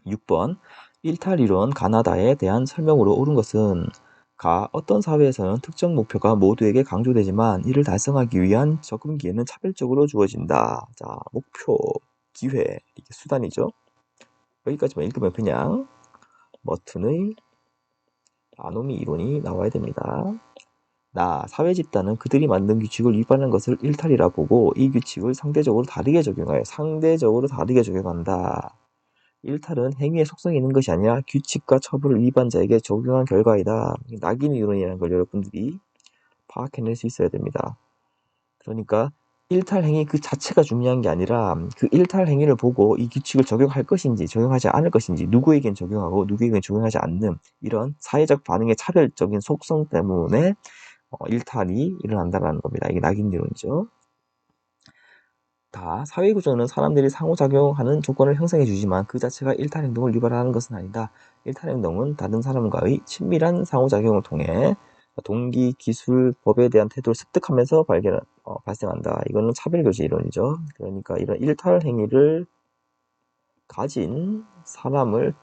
6번 일탈이론 가나다에 대한 설명으로 옳은 것은 어떤 사회에서는 특정 목표가 모두에게 강조되지만 이를 달성하기 위한 접근 기회는 차별적으로 주어진다. 자, 목표, 기회, 이게 수단이죠. 여기까지만 읽으면 그냥 머튼의 아노미 이론이 나와야 됩니다. 사회 집단은 그들이 만든 규칙을 위반한 것을 일탈이라 보고 이 규칙을 상대적으로 다르게 적용한다. 일탈은 행위의 속성이 있는 것이 아니라 규칙과 처벌을 위반자에게 적용한 결과이다. 낙인 이론이라는 걸 여러분들이 파악해낼 수 있어야 됩니다. 그러니까 일탈 행위 그 자체가 중요한 게 아니라 그 일탈 행위를 보고 이 규칙을 적용할 것인지 적용하지 않을 것인지 누구에겐 적용하고 누구에겐 적용하지 않는 이런 사회적 반응의 차별적인 속성 때문에 일탈이 일어난다는 겁니다. 이게 낙인 이론이죠. 사회구조는 사람들이 상호작용하는 조건을 형성해 주지만 그 자체가 일탈 행동을 유발하는 것은 아니다. 일탈 행동은 다른 사람과의 친밀한 상호작용을 통해 동기, 기술, 법에 대한 태도를 습득하면서 발생한다. 이거는 차별교제 이론이죠. 그러니까 이런 일탈 행위를 가진 사람을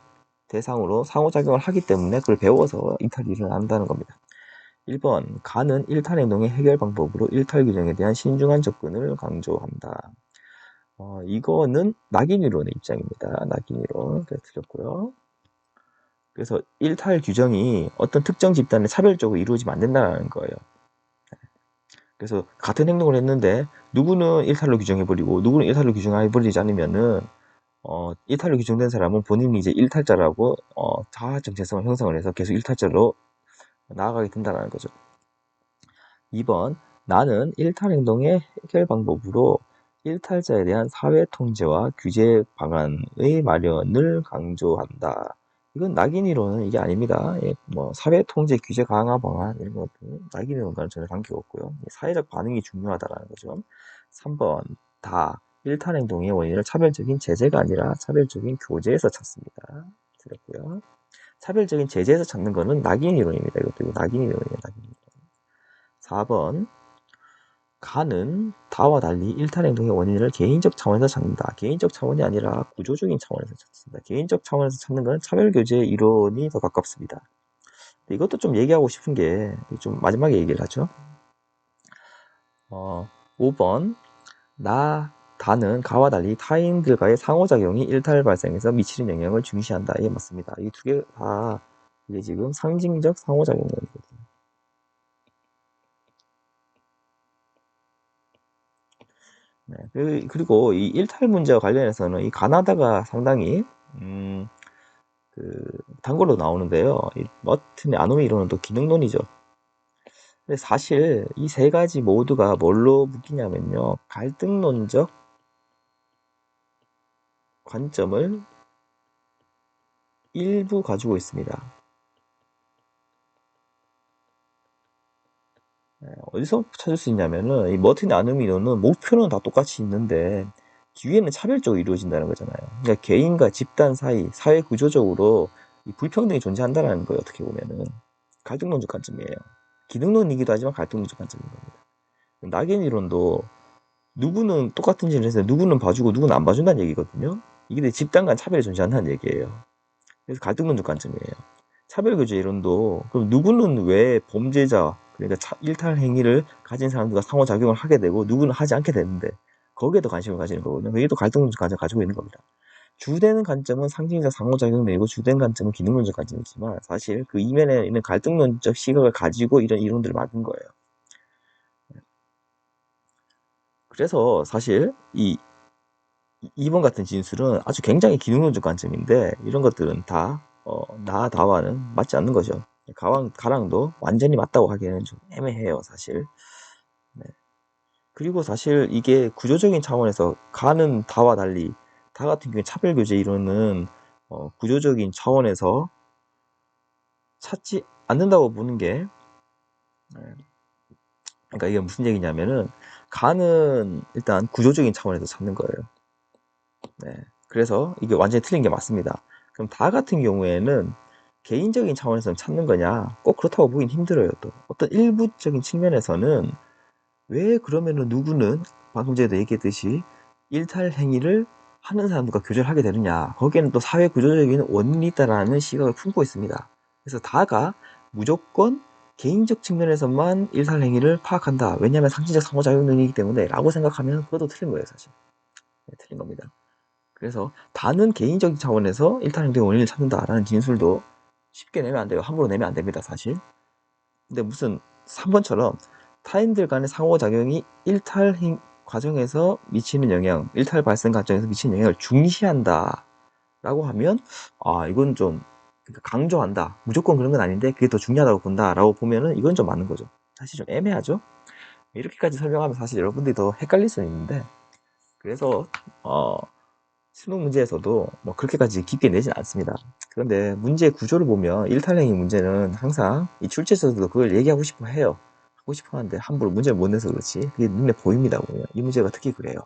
대상으로 상호작용을 하기 때문에 그걸 배워서 일탈이 일어난다는 겁니다. 1번 가는 일탈 행동의 해결 방법으로 일탈 규정에 대한 신중한 접근을 강조한다. 이거는 낙인 이론의 입장입니다. 낙인 이론. 그래서 틀렸고요. 그래서 일탈 규정이 어떤 특정 집단에 차별적으로 이루어지면 안 된다는 거예요. 그래서 같은 행동을 했는데 누구는 일탈로 규정해버리고 누구는 일탈로 규정해버리지 않으면은 일탈로 규정된 사람은 본인이 이제 일탈자라고 자아적 재성을 형성을 해서 계속 일탈자로 나아가게 된다는 거죠. 2번 나는 일탈 행동의 해결 방법으로 일탈자에 대한 사회 통제와 규제 방안의 마련을 강조한다. 이건 낙인 이론은 이게 아닙니다. 사회 통제 규제 강화 방안 이런 것들 낙인 이론과는 전혀 관계가 없고요. 사회적 반응이 중요하다는 거죠. 3번 일탈 행동의 원인을 차별적인 제재가 아니라 차별적인 교제에서 찾습니다. 드렸고요. 차별적인 제재에서 찾는 거는 낙인 이론입니다. 이것도 낙인 이론이에요. 낙인 이론. 4번 가는 다와 달리 일탈 행동의 원인을 개인적 차원에서 찾는다. 개인적 차원이 아니라 구조적인 차원에서 찾습니다. 개인적 차원에서 찾는 것은 차별교제 이론이 더 가깝습니다. 이것도 좀 얘기하고 싶은 게 좀 마지막에 얘기를 하죠. 5번 다는 가와 달리 타인들과의 상호작용이 일탈 발생에서 미치는 영향을 중시한다. 이게 맞습니다. 이 두 개 다 이게 지금 상징적 상호작용론이거든요. 네, 그리고 이 일탈 문제와 관련해서는 이 가나다가 상당히 단골로 나오는데요. 이 머튼의 아노미 이론은 또 기능론이죠. 근데 사실 이 세 가지 모두가 뭘로 묶이냐면요. 갈등론적 관점을 일부 가지고 있습니다. 어디서 찾을 수 있냐면은 이 머튼의 아노미 이론은 목표는 다 똑같이 있는데 뒤에는 차별적으로 이루어진다는 거잖아요. 그러니까 개인과 집단 사이, 사회 구조적으로 이 불평등이 존재한다는 거예요. 어떻게 보면은 갈등론적 관점이에요. 기능론이기도 하지만 갈등론적 관점인 겁니다. 낙인 이론도 누구는 똑같은 짓을 해서 누구는 봐주고 누구는 안 봐준다는 얘기거든요. 이게 집단 간 차별이 존재한다는 얘기예요. 그래서 갈등론적 관점이에요. 차별교제 이론도 그럼 누구는 왜 범죄자 그러니까 일탈 행위를 가진 사람들과 상호작용을 하게 되고 누구는 하지 않게 되는데 거기에 더 관심을 가지는 거거든요. 이게 또 갈등론적 관점을 가지고 있는 겁니다. 주되는 관점은 상징적 상호작용론이고 주된 관점은 기능론적 관점이지만 사실 그 이면에 있는 갈등론적 시각을 가지고 이런 이론들을 만든 거예요. 그래서 사실 이 2번 같은 진술은 아주 굉장히 기능론적 관점인데 이런 것들은 다와는 맞지 않는 거죠. 가랑도 완전히 맞다고 하기에는 좀 애매해요, 사실. 네. 그리고 사실 이게 구조적인 차원에서 가는 다와 달리 다 같은 경우에 차별교제 이론은 구조적인 차원에서 찾지 않는다고 보는 게 그러니까 이게 무슨 얘기냐면은 가는 일단 구조적인 차원에서 찾는 거예요. 네. 그래서 이게 완전히 틀린 게 맞습니다. 그럼 다 같은 경우에는 개인적인 차원에서 찾는 거냐? 꼭 그렇다고 보긴 힘들어요, 또. 어떤 일부적인 측면에서는 왜 그러면은 누구는 방금 전에도 얘기했듯이 일탈 행위를 하는 사람들과 교제를 하게 되느냐? 거기에는 또 사회 구조적인 원인이 있다라는 시각을 품고 있습니다. 그래서 다가 무조건 개인적 측면에서만 일탈 행위를 파악한다. 왜냐하면 상징적 상호작용 능력이기 때문에 라고 생각하면 그것도 틀린 거예요, 사실. 네, 틀린 겁니다. 그래서 다는 개인적 차원에서 일탈 행동의 원인을 찾는다라는 진술도 쉽게 내면 안 돼요. 함부로 내면 안 됩니다, 사실. 근데 무슨 3번처럼 타인들 간의 상호작용이 일탈 과정에서 미치는 영향, 일탈 발생 과정에서 미치는 영향을 중시한다 라고 하면 이건 좀 강조한다. 무조건 그런 건 아닌데 그게 더 중요하다고 본다 라고 보면은 이건 좀 맞는 거죠. 사실 좀 애매하죠. 이렇게까지 설명하면 사실 여러분들이 더 헷갈릴 수 있는데, 그래서 수능 문제에서도 뭐 그렇게까지 깊게 내진 않습니다. 그런데 문제 구조를 보면 일탈행위 문제는 항상 이 출제자들도 그걸 얘기하고 싶어 해요. 하고 싶어 하는데 함부로 문제를 못 내서 그렇지 그게 눈에 보입니다. 보면 이 문제가 특히 그래요.